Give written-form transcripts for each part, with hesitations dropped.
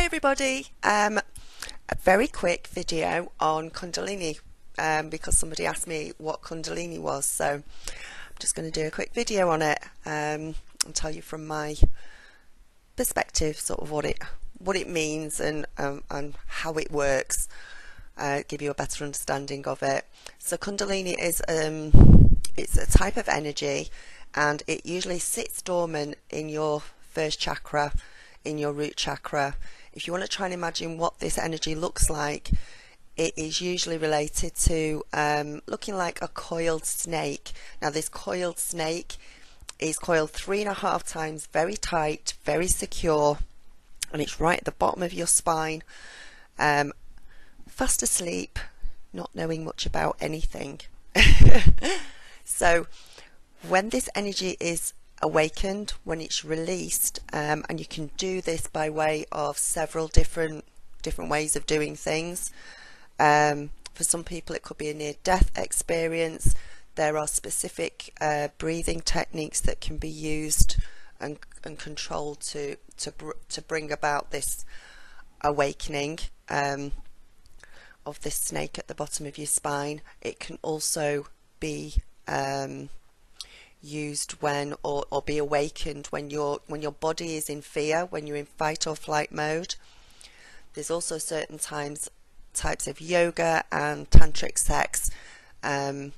Hi everybody, a very quick video on Kundalini because somebody asked me what Kundalini was, so I'm just going to do a quick video on it and tell you from my perspective sort of what it means and how it works, give you a better understanding of it. So Kundalini is it's a type of energy, and it usually sits dormant in your first chakra, in your root chakra. If you want to try and imagine what this energy looks like, it is usually related to looking like a coiled snake. Now this coiled snake is coiled 3.5 times, very tight, very secure, and it's right at the bottom of your spine, fast asleep, not knowing much about anything. So when this energy is awakened, when it's released, and you can do this by way of several different ways of doing things. For some people it could be a near-death experience. There are specific breathing techniques that can be used and controlled to bring about this awakening of this snake at the bottom of your spine. It can also be used when or be awakened when your body is in fear, when you're in fight or flight mode. There's also certain types of yoga and tantric sex, and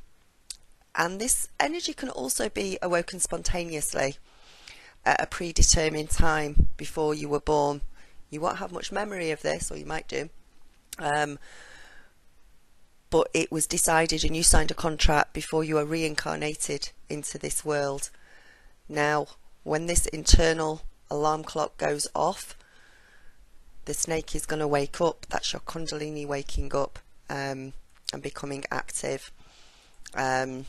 this energy can also be awoken spontaneously at a predetermined time before you were born. You won't have much memory of this, or you might do, but it was decided and you signed a contract before you were reincarnated into this world. Now, when this internal alarm clock goes off, the snake is going to wake up. That's your Kundalini waking up and becoming active. Now,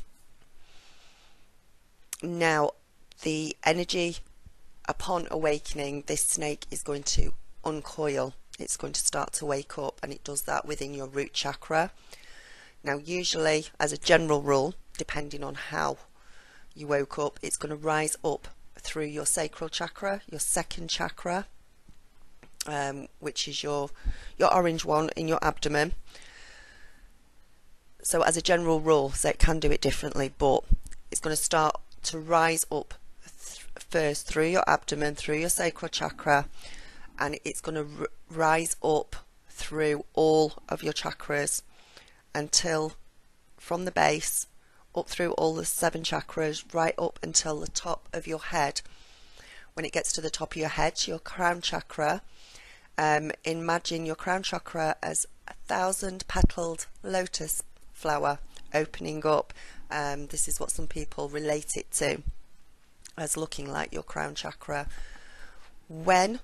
the energy upon awakening, this snake is going to uncoil. It's going to start to wake up, and it does that within your root chakra. Now usually, as a general rule, depending on how you woke up, it's going to rise up through your sacral chakra, your second chakra, which is your orange one in your abdomen. So as a general rule, so it can do it differently, but it's going to start to rise up first through your abdomen, through your sacral chakra, and it's going to rise up through all of your chakras until, from the base up through all the 7 chakras, right up until the top of your head. When it gets to the top of your head, your crown chakra, imagine your crown chakra as 1,000-petaled lotus flower opening up. This is what some people relate it to, as looking like your crown chakra. When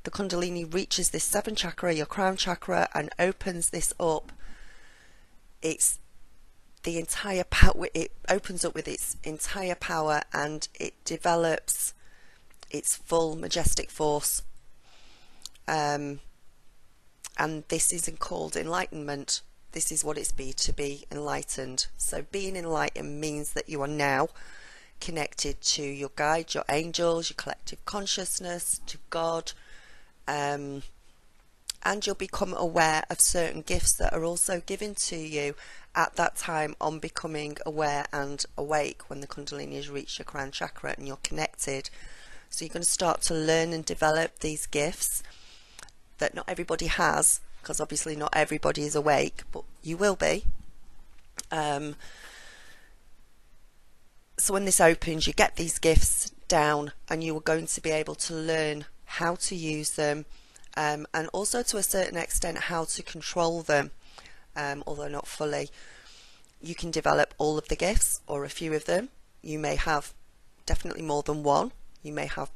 the Kundalini reaches this 7th chakra, your crown chakra, and opens this up, it's the entire power. It opens up with its entire power, and it develops its full majestic force. And this isn't called enlightenment. This is what it's to be enlightened. So being enlightened means that you are now connected to your guide, your angels, your collective consciousness, to God, and you'll become aware of certain gifts that are also given to you at that time on becoming aware and awake, when the Kundalini has reached your crown chakra and you're connected. So you're going to start to learn and develop these gifts that not everybody has, because obviously not everybody is awake, but you will be. So when this opens, you get these gifts down, and you are going to be able to learn how to use them, and also to a certain extent how to control them, although not fully. You can develop all of the gifts or a few of them. You may have definitely more than one. You may have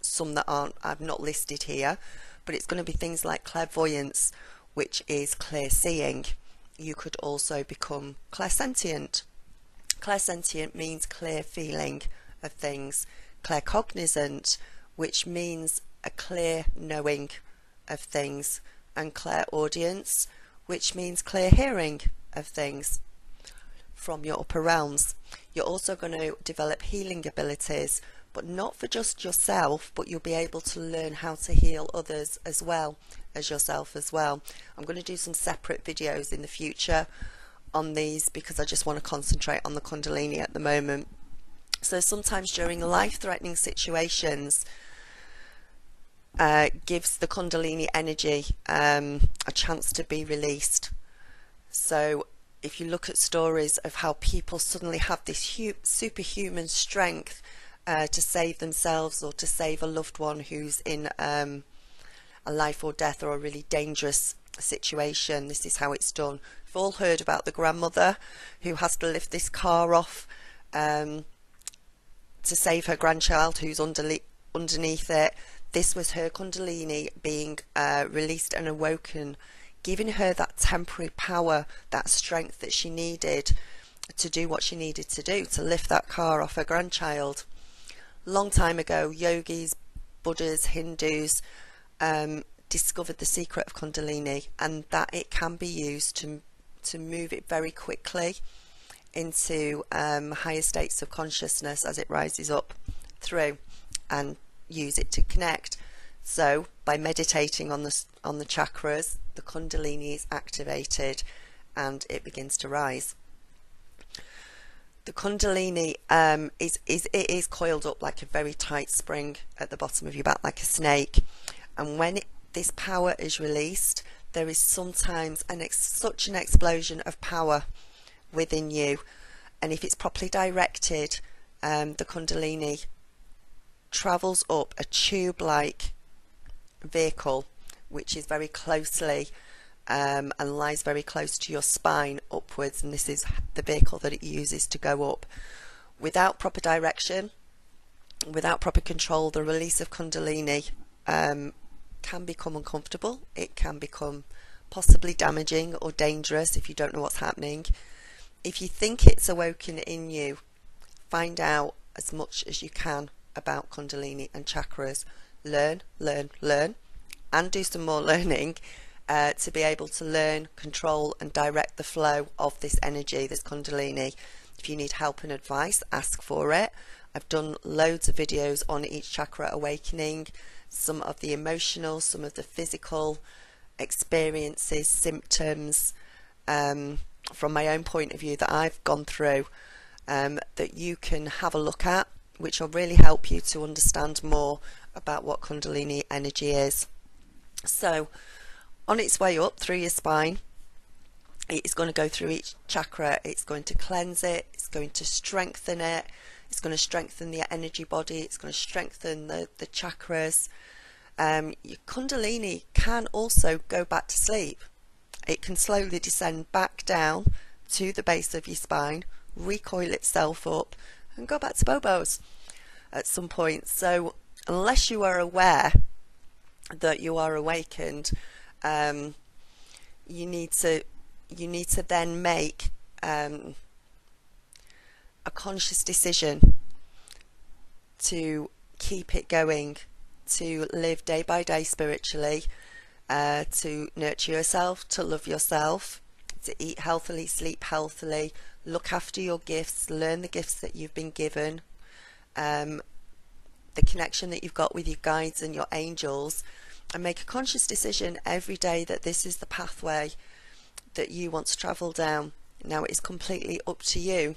some that I've not listed here, but it's going to be things like clairvoyance, which is clear seeing. You could also become clairsentient. Clairsentient means clear feeling of things. Claircognizant, which means a clear knowing of things, and clairaudience, which means clear hearing of things from your upper realms. You're also going to develop healing abilities, but not for just yourself, but you'll be able to learn how to heal others as well as yourself as well. I'm going to do some separate videos in the future on these because I just want to concentrate on the Kundalini at the moment. So sometimes during life-threatening situations, gives the Kundalini energy a chance to be released. So if you look at stories of how people suddenly have this superhuman strength to save themselves or to save a loved one who's in a life or death or a really dangerous situation, this is how it's done. We've all heard about the grandmother who has to lift this car off to save her grandchild who's underneath it. This was her Kundalini being released and awoken, giving her that temporary power, that strength that she needed to do what she needed to do, to lift that car off her grandchild. Long time ago, yogis, Buddhas, Hindus discovered the secret of Kundalini, and that it can be used to move it very quickly into higher states of consciousness as it rises up through, and use it to connect. So by meditating on the chakras, the Kundalini is activated and it begins to rise. The Kundalini is coiled up like a very tight spring at the bottom of your back, like a snake, and when this power is released, there is sometimes such an explosion of power within you, and if it's properly directed, the Kundalini travels up a tube-like vehicle which is very closely and lies very close to your spine upwards, and this is the vehicle that it uses to go up. Without proper direction, without proper control, the release of Kundalini can become uncomfortable. It can become possibly damaging or dangerous if you don't know what's happening. If you think it's awoken in you, find out as much as you can about Kundalini and chakras. Learn, and do some more learning to be able to learn, control and direct the flow of this energy, this Kundalini. If you need help and advice, ask for it. I've done loads of videos on each chakra awakening, some of the emotional, some of the physical experiences, symptoms from my own point of view that I've gone through, that you can have a look at, which will really help you to understand more about what Kundalini energy is. So on its way up through your spine, it's going to go through each chakra, it's going to cleanse it, it's going to strengthen it, it's going to strengthen the energy body, it's going to strengthen the chakras. Your Kundalini can also go back to sleep. It can slowly descend back down to the base of your spine, recoil itself up and go back to Bobos at some point. So unless you are aware that you are awakened, you need to then make a conscious decision to keep it going, to live day by day spiritually, to nurture yourself, to love yourself, to eat healthily, sleep healthily, look after your gifts, learn the gifts that you've been given, the connection that you've got with your guides and your angels, and make a conscious decision every day that this is the pathway that you want to travel down. Now it is completely up to you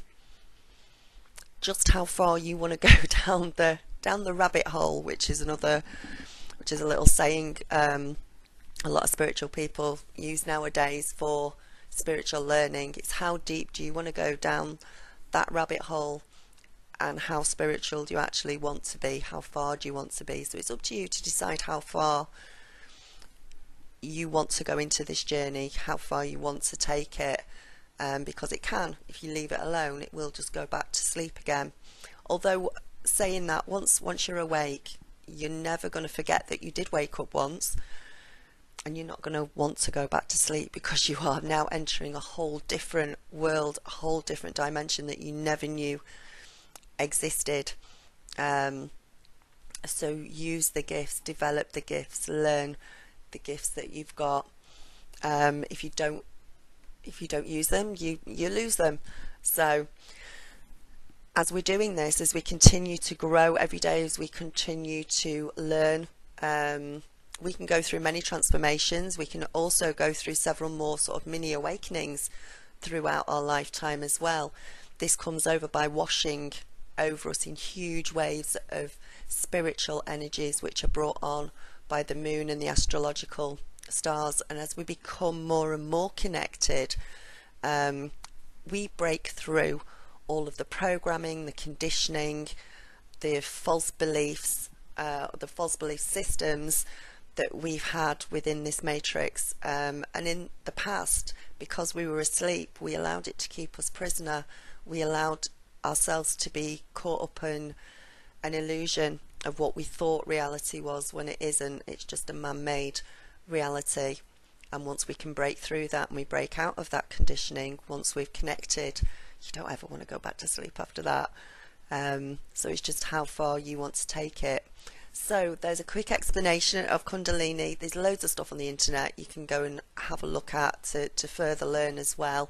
just how far you want to go down the rabbit hole, which is a little saying a lot of spiritual people use nowadays for spiritual learning. It's how deep do you want to go down that rabbit hole, and how spiritual do you actually want to be, how far do you want to be. So it's up to you to decide how far you want to go into this journey, how far you want to take it, because it can, if you leave it alone, it will just go back to sleep again. Although saying that, once you're awake, you're never going to forget that you did wake up once, and you're not going to want to go back to sleep, because you are now entering a whole different world, a whole different dimension that you never knew existed. So use the gifts, develop the gifts, learn the gifts that you've got. If you don't, if you don't use them, you lose them. So as we're doing this, as we continue to grow every day, as we continue to learn, we can go through many transformations. We can also go through several more sort of mini awakenings throughout our lifetime as well. This comes over by washing over us in huge waves of spiritual energies which are brought on by the moon and the astrological stars. And as we become more and more connected, we break through all of the programming, the conditioning, the false beliefs, the false belief systems that we've had within this matrix. And in the past, because we were asleep, we allowed it to keep us prisoner. We allowed ourselves to be caught up in an illusion of what we thought reality was, when it isn't. It's just a man-made reality. And once we can break through that and we break out of that conditioning, once we've connected, you don't ever want to go back to sleep after that. So it's just how far you want to take it. So there's a quick explanation of Kundalini. There's loads of stuff on the internet you can go and have a look at to further learn as well.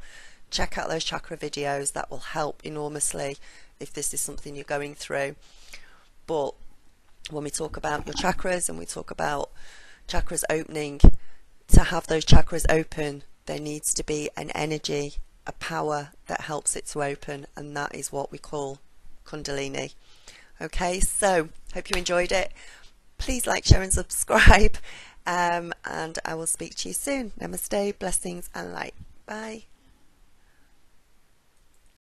Check out those chakra videos. That will help enormously if this is something you're going through. But when we talk about your chakras and we talk about chakras opening, to have those chakras open, there needs to be an energy, a power that helps it to open, and that is what we call Kundalini. Okay, so hope you enjoyed it. Please like, share and subscribe, and I will speak to you soon. Namaste, blessings and light. Bye.